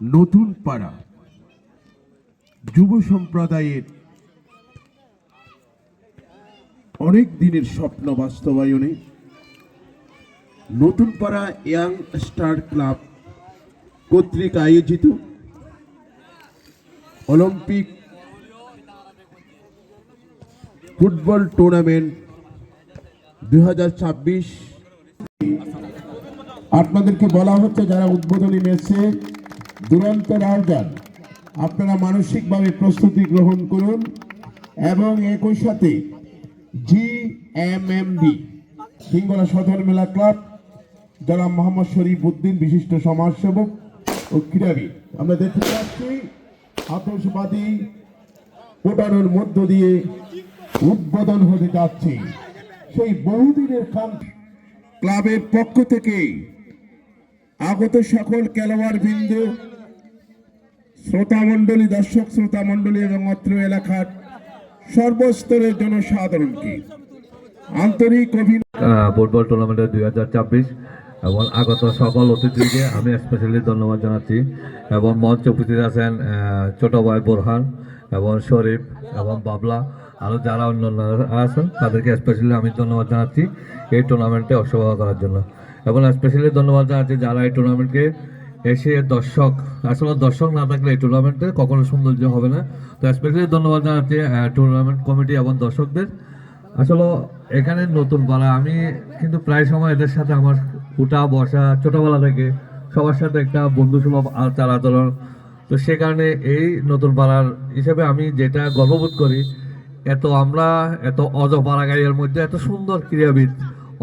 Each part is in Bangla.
নতুন পাড়া যুব সম্প্রদায়ের অনেক দিনের স্বপ্ন বাস্তবায়নে নতুন পাড়া ইয়াং স্টার ক্লাব কর্তৃক আয়োজিত অলিম্পিক ফুটবল টুর্নামেন্ট 2026 আপনাদেরকে বলা হচ্ছে যারা উদ্বোধনী ম্যাচে দুরন্ত আয়োজন আপনারা মানসিকভাবে প্রস্তুতি গ্রহণ করুন এবং একই সাথে GMMB হিঙ্গলা সদর মেলা ক্লাব জনাব মোহাম্মদ শরীফ উদ্দিন বিশিষ্ট সমাজসেবক ও ক্রীড়াবিদ আমরা দেখতে পাচ্ছি আতশবাদী ওঠানোর মধ্য দিয়ে উদ্বোধন হতে যাচ্ছে সেই বহুদিনের ক্লাবের পক্ষ থেকে আগত সকল খেলোয়াড় বৃন্দ শ্রোতা মণ্ডলী দর্শক শ্রোতা মণ্ডলী এবং অত্র এলাকার সর্বস্তরের জনসাধারণকে আন্তরিক ফুটবল টুর্নামেন্ট 2026 এবং আগত সকল অতিথিকে আমি স্পেশালি ধন্যবাদ জানাচ্ছি এবং মঞ্চে উপস্থিত আছেন ছোট ভাই বোরহান এবং শরীফ এবং বাবলা আরও যারা অন্যান্য আছেন তাদেরকে স্পেশালি আমি ধন্যবাদ জানাচ্ছি এই টুর্নামেন্টে অংশগ্রহণ করার জন্য এবং স্পেশালি ধন্যবাদ জানাচ্ছি যারা এই টুর্নামেন্টকে এসে দর্শক আসলে দর্শক না থাকলে এই টুর্নামেন্টে কখনো সৌন্দর্য হবে না। তো স্পেশালি ধন্যবাদ জানাচ্ছি টুর্নামেন্ট কমিটি এবং দর্শকদের। আসলে এখানে নতুন পাড়া আমি কিন্তু প্রায় সময় এদের সাথে আমার উঠা বসা ছোটোবেলা থেকে সবার সাথে একটা বন্ধুসুলভ আচার আচরণ, তো সে কারণে এই নতুন পাড়ার হিসেবে আমি যেটা গর্ববোধ করি আমরা এত অজপাড়াগাড়ির মধ্যে এত সুন্দর ক্রীড়াবিদ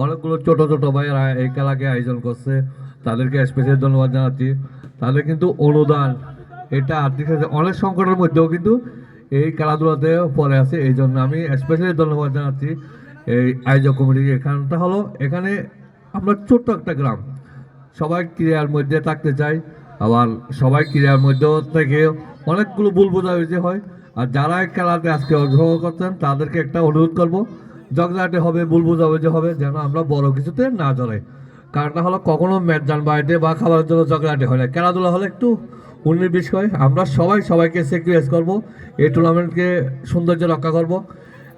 অনেকগুলো ছোট ছোট ভাইয়েরা এই খেলাকে আয়োজন করছে, তাদেরকে স্পেশালি ধন্যবাদ জানাচ্ছি। তাদের কিন্তু অনুদান এটা আর্থিক অনেক সংকটের মধ্যেও কিন্তু এই খেলাধুলাতে পরে আছে, এই জন্য আমি স্পেশালি ধন্যবাদ জানাচ্ছি এই আয়োজক কমিটিকে। এখানটা হলো এখানে আমরা ছোট্ট একটা গ্রাম, সবাই ক্রীড়ার মধ্যে থাকতে চাই, আবার সবাই ক্রীড়ার মধ্যে থেকে অনেকগুলো ভুল বোঝাবুঝি হয়। আর যারা খেলাতে আজকে অংশগ্রহণ করছেন তাদেরকে একটা অনুরোধ করবো, ঝগড়াটে হবে ভুল বোঝাবুঝি হবে যেন আমরা বড় কিছুতে না জড়াই। কারণটা হলো কখনো ম্যাচ যান বাড়িতে বা খাবারের জন্য ঝগড়াটে হয় না, খেলাধুলা হলে একটু উন্নিশ হয়। আমরা সবাইকে স্যাক্রিফাইস করব, এই টুর্নামেন্টকে সৌন্দর্য রক্ষা করব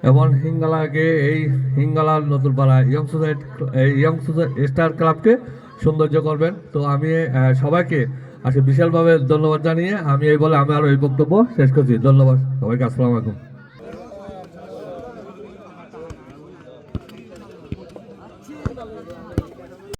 এবং হিঙ্গলাকে এই হিঙ্গলার নতুন পাড়া ইয়ং স্টার ক্লাবকে সৌন্দর্য করবেন। তো আমি সবাইকে আজকে বিশালভাবে ধন্যবাদ জানিয়ে আমি এই বলে আমি আরও এই বক্তব্য শেষ করছি। ধন্যবাদ সবাইকে, আসসালামু আলাইকুম।